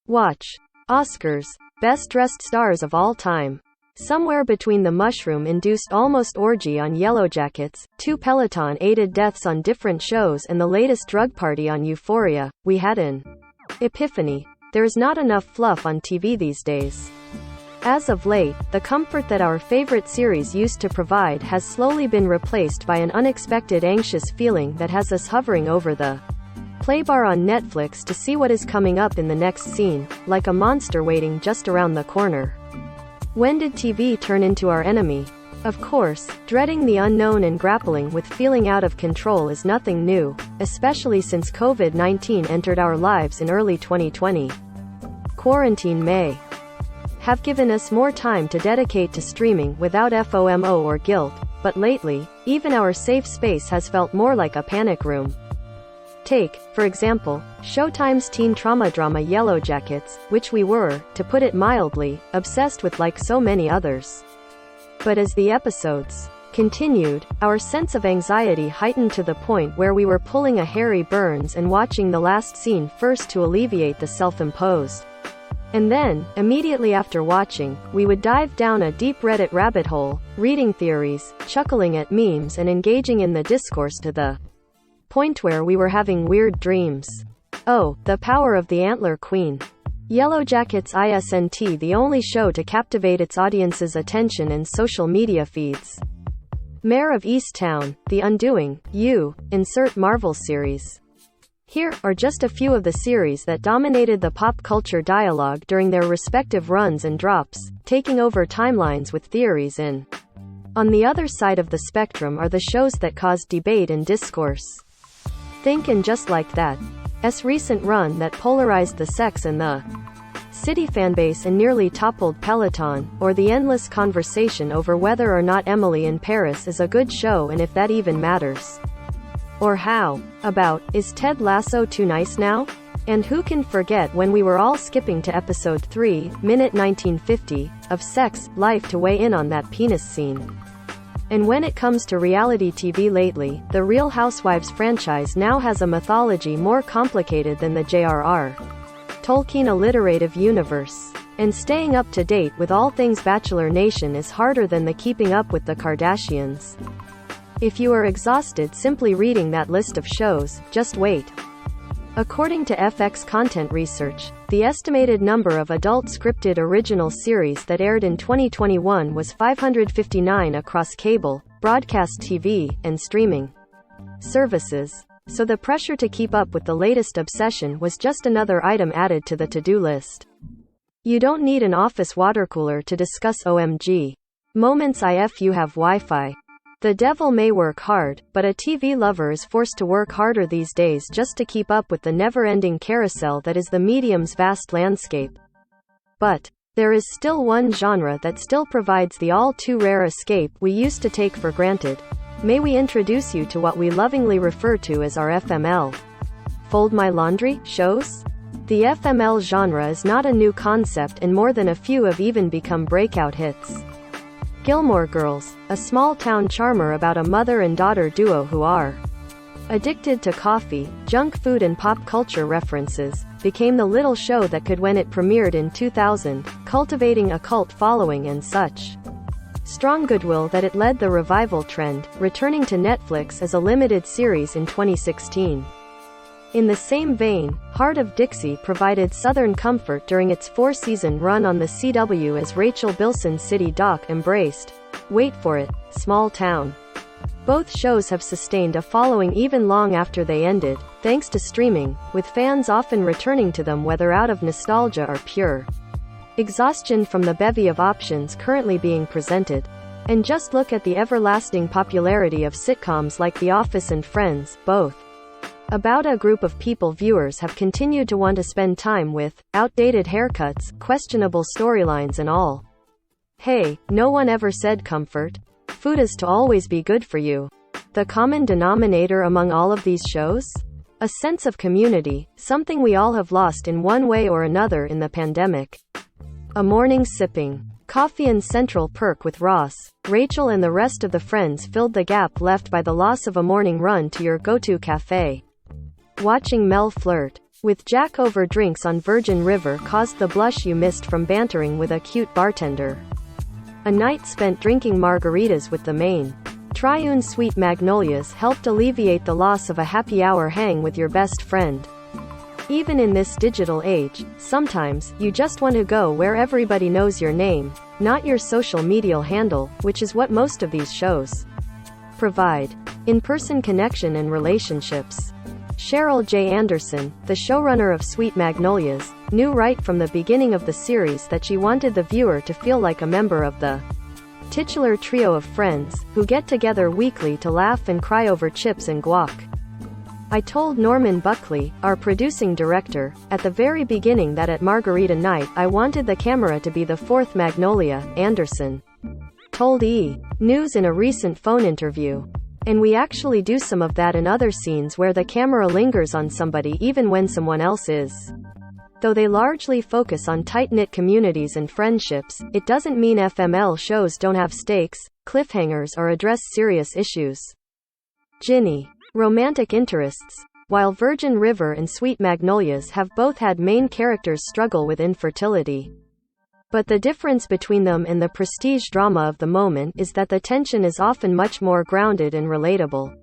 Watch. Oscars. Best dressed stars of all time. Somewhere between the mushroom-induced almost orgy on Yellowjackets, 2 Peloton-aided deaths on different shows and the latest drug party on Euphoria, we had an epiphany. There's not enough fluff on TV these days. As of late, the comfort that our favorite series used to provide has slowly been replaced by an unexpected anxious feeling that has us hovering over the playbar on Netflix to see what is coming up in the next scene, like a monster waiting just around the corner. When did TV turn into our enemy? Of course, dreading the unknown and grappling with feeling out of control is nothing new, especially since COVID-19 entered our lives in early 2020. Quarantine may have given us more time to dedicate to streaming without FOMO or guilt, but lately, even our safe space has felt more like a panic room. Take, for example, Showtime's teen trauma drama Yellowjackets, which we were, to put it mildly, obsessed with like so many others. But as the episodes continued, our sense of anxiety heightened to the point where we were pulling a Harry Burns and watching the last scene first to alleviate the self-imposed. And then, immediately after watching, we would dive down a deep Reddit rabbit hole, reading theories, chuckling at memes and engaging in the discourse to the point where we were having weird dreams. Oh, the power of the Antler Queen. Yellowjackets isn't the only show to captivate its audience's attention and social media feeds. Mare of Easttown, The Undoing, insert Marvel series. Here are just a few of the series that dominated the pop culture dialogue during their respective runs and drops, taking over timelines with theories in. On the other side of the spectrum are the shows that caused debate and discourse. Think and Just Like That's recent run that polarized the Sex and the City fanbase and nearly toppled Peloton, or the endless conversation over whether or not Emily in Paris is a good show and if that even matters. Or how about, is Ted Lasso too nice now? And who can forget when we were all skipping to episode 3, minute 1950, of Sex, Life to weigh in on that penis scene. And when it comes to reality TV lately, the Real Housewives franchise now has a mythology more complicated than the J.R.R. Tolkien alliterative universe. And staying up to date with all things Bachelor Nation is harder than the keeping up with the Kardashians. If you are exhausted simply reading that list of shows, just wait. According to FX Content Research, the estimated number of adult scripted original series that aired in 2021 was 559 across cable, broadcast TV, and streaming services. So the pressure to keep up with the latest obsession was just another item added to the to-do list. You don't need an office water cooler to discuss OMG moments if you have Wi-Fi. The devil may work hard, but a TV lover is forced to work harder these days just to keep up with the never-ending carousel that is the medium's vast landscape. But there is still one genre that still provides the all-too-rare escape we used to take for granted. May we introduce you to what we lovingly refer to as our FML. Fold My Laundry shows? The FML genre is not a new concept and more than a few have even become breakout hits. Gilmore Girls, a small-town charmer about a mother and daughter duo who are addicted to coffee, junk food and pop culture references, became the little show that could when it premiered in 2000, cultivating a cult following and such strong goodwill that it led the revival trend, returning to Netflix as a limited series in 2016. In the same vein, Heart of Dixie provided Southern comfort during its 4-season run on the CW as Rachel Bilson's City Doc embraced, wait for it, small town. Both shows have sustained a following even long after they ended, thanks to streaming, with fans often returning to them whether out of nostalgia or pure exhaustion from the bevy of options currently being presented. And just look at the everlasting popularity of sitcoms like The Office and Friends, both about a group of people viewers have continued to want to spend time with, outdated haircuts, questionable storylines and all. Hey, no one ever said comfort. Food is to always be good for you. The common denominator among all of these shows? A sense of community, something we all have lost in one way or another in the pandemic. A morning sipping coffee and Central Perk with Ross, Rachel and the rest of the friends filled the gap left by the loss of a morning run to your go-to cafe. Watching Mel flirt With Jack over drinks on Virgin River caused the blush you missed from bantering with a cute bartender. A night spent drinking margaritas with the main triune Sweet Magnolias helped alleviate the loss of a happy hour hang with your best friend. Even in this digital age, sometimes, you just want to go where everybody knows your name, not your social media handle, which is what most of these shows provide. In-person connection and relationships. Cheryl J. Anderson, the showrunner of Sweet Magnolias, knew right from the beginning of the series that she wanted the viewer to feel like a member of the titular trio of friends, who get together weekly to laugh and cry over chips and guac. I told Norman Buckley, our producing director, at the very beginning that at Margarita Night I wanted the camera to be the fourth Magnolia, Anderson told E! News in a recent phone interview. And we actually do some of that in other scenes where the camera lingers on somebody even when someone else is. Though they largely focus on tight-knit communities and friendships, it doesn't mean FML shows don't have stakes, cliffhangers or address serious issues. Ginny. Romantic interests. While Virgin River and Sweet Magnolias have both had main characters struggle with infertility. But the difference between them and the prestige drama of the moment is that the tension is often much more grounded and relatable.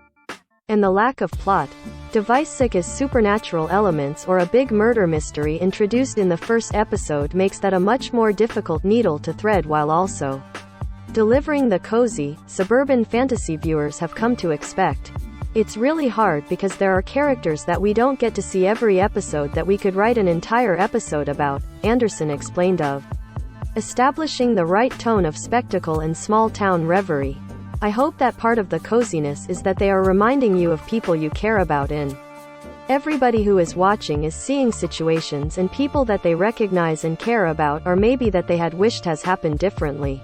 And the lack of plot device-sick as supernatural elements or a big murder mystery introduced in the first episode makes that a much more difficult needle to thread while also delivering the cozy, suburban fantasy viewers have come to expect. It's really hard because there are characters that we don't get to see every episode that we could write an entire episode about, Anderson explained of establishing the right tone of spectacle and small-town reverie. I hope that part of the coziness is that they are reminding you of people you care about and everybody who is watching is seeing situations and people that they recognize and care about or maybe that they had wished has happened differently.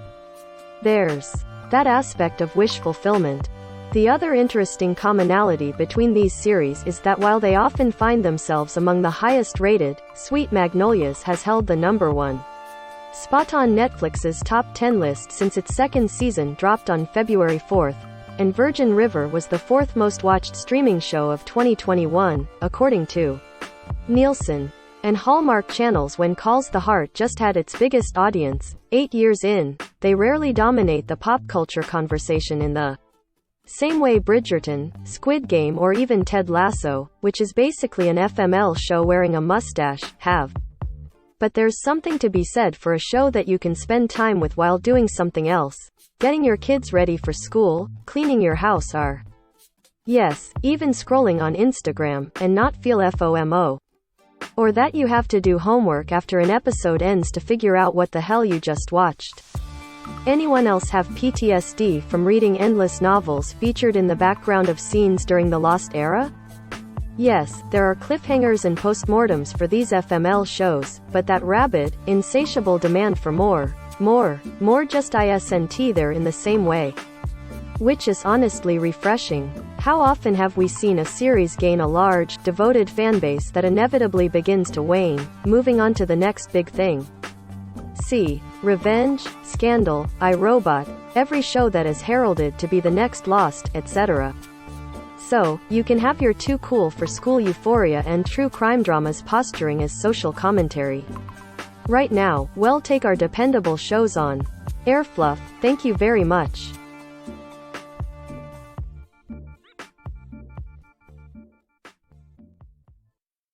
There's that aspect of wish fulfillment. The other interesting commonality between these series is that while they often find themselves among the highest rated, Sweet Magnolias has held the #1 spot on Netflix's top 10 list since its second season dropped on February 4th, and Virgin River was the fourth most watched streaming show of 2021, according to Nielsen. And Hallmark Channel's When Calls the Heart just had its biggest audience. 8 years in, they rarely dominate the pop culture conversation in the same way Bridgerton, Squid Game or even Ted Lasso, which is basically an FML show wearing a mustache, have. But there's something to be said for a show that you can spend time with while doing something else. Getting your kids ready for school, cleaning your house or yes, even scrolling on Instagram, and not feel FOMO. Or that you have to do homework after an episode ends to figure out what the hell you just watched. Anyone else have PTSD from reading endless novels featured in the background of scenes during the Lost era? Yes, there are cliffhangers and postmortems for these FML shows, but that rabid, insatiable demand for more just isn't there in the same way. Which is honestly refreshing. How often have we seen a series gain a large, devoted fanbase that inevitably begins to wane, moving on to the next big thing? See Revenge, Scandal, iRobot, every show that is heralded to be the next Lost, etc. So, you can have your too cool for school euphoria and true crime dramas posturing as social commentary. Right now, we'll take our dependable shows on Airfluff, thank you very much.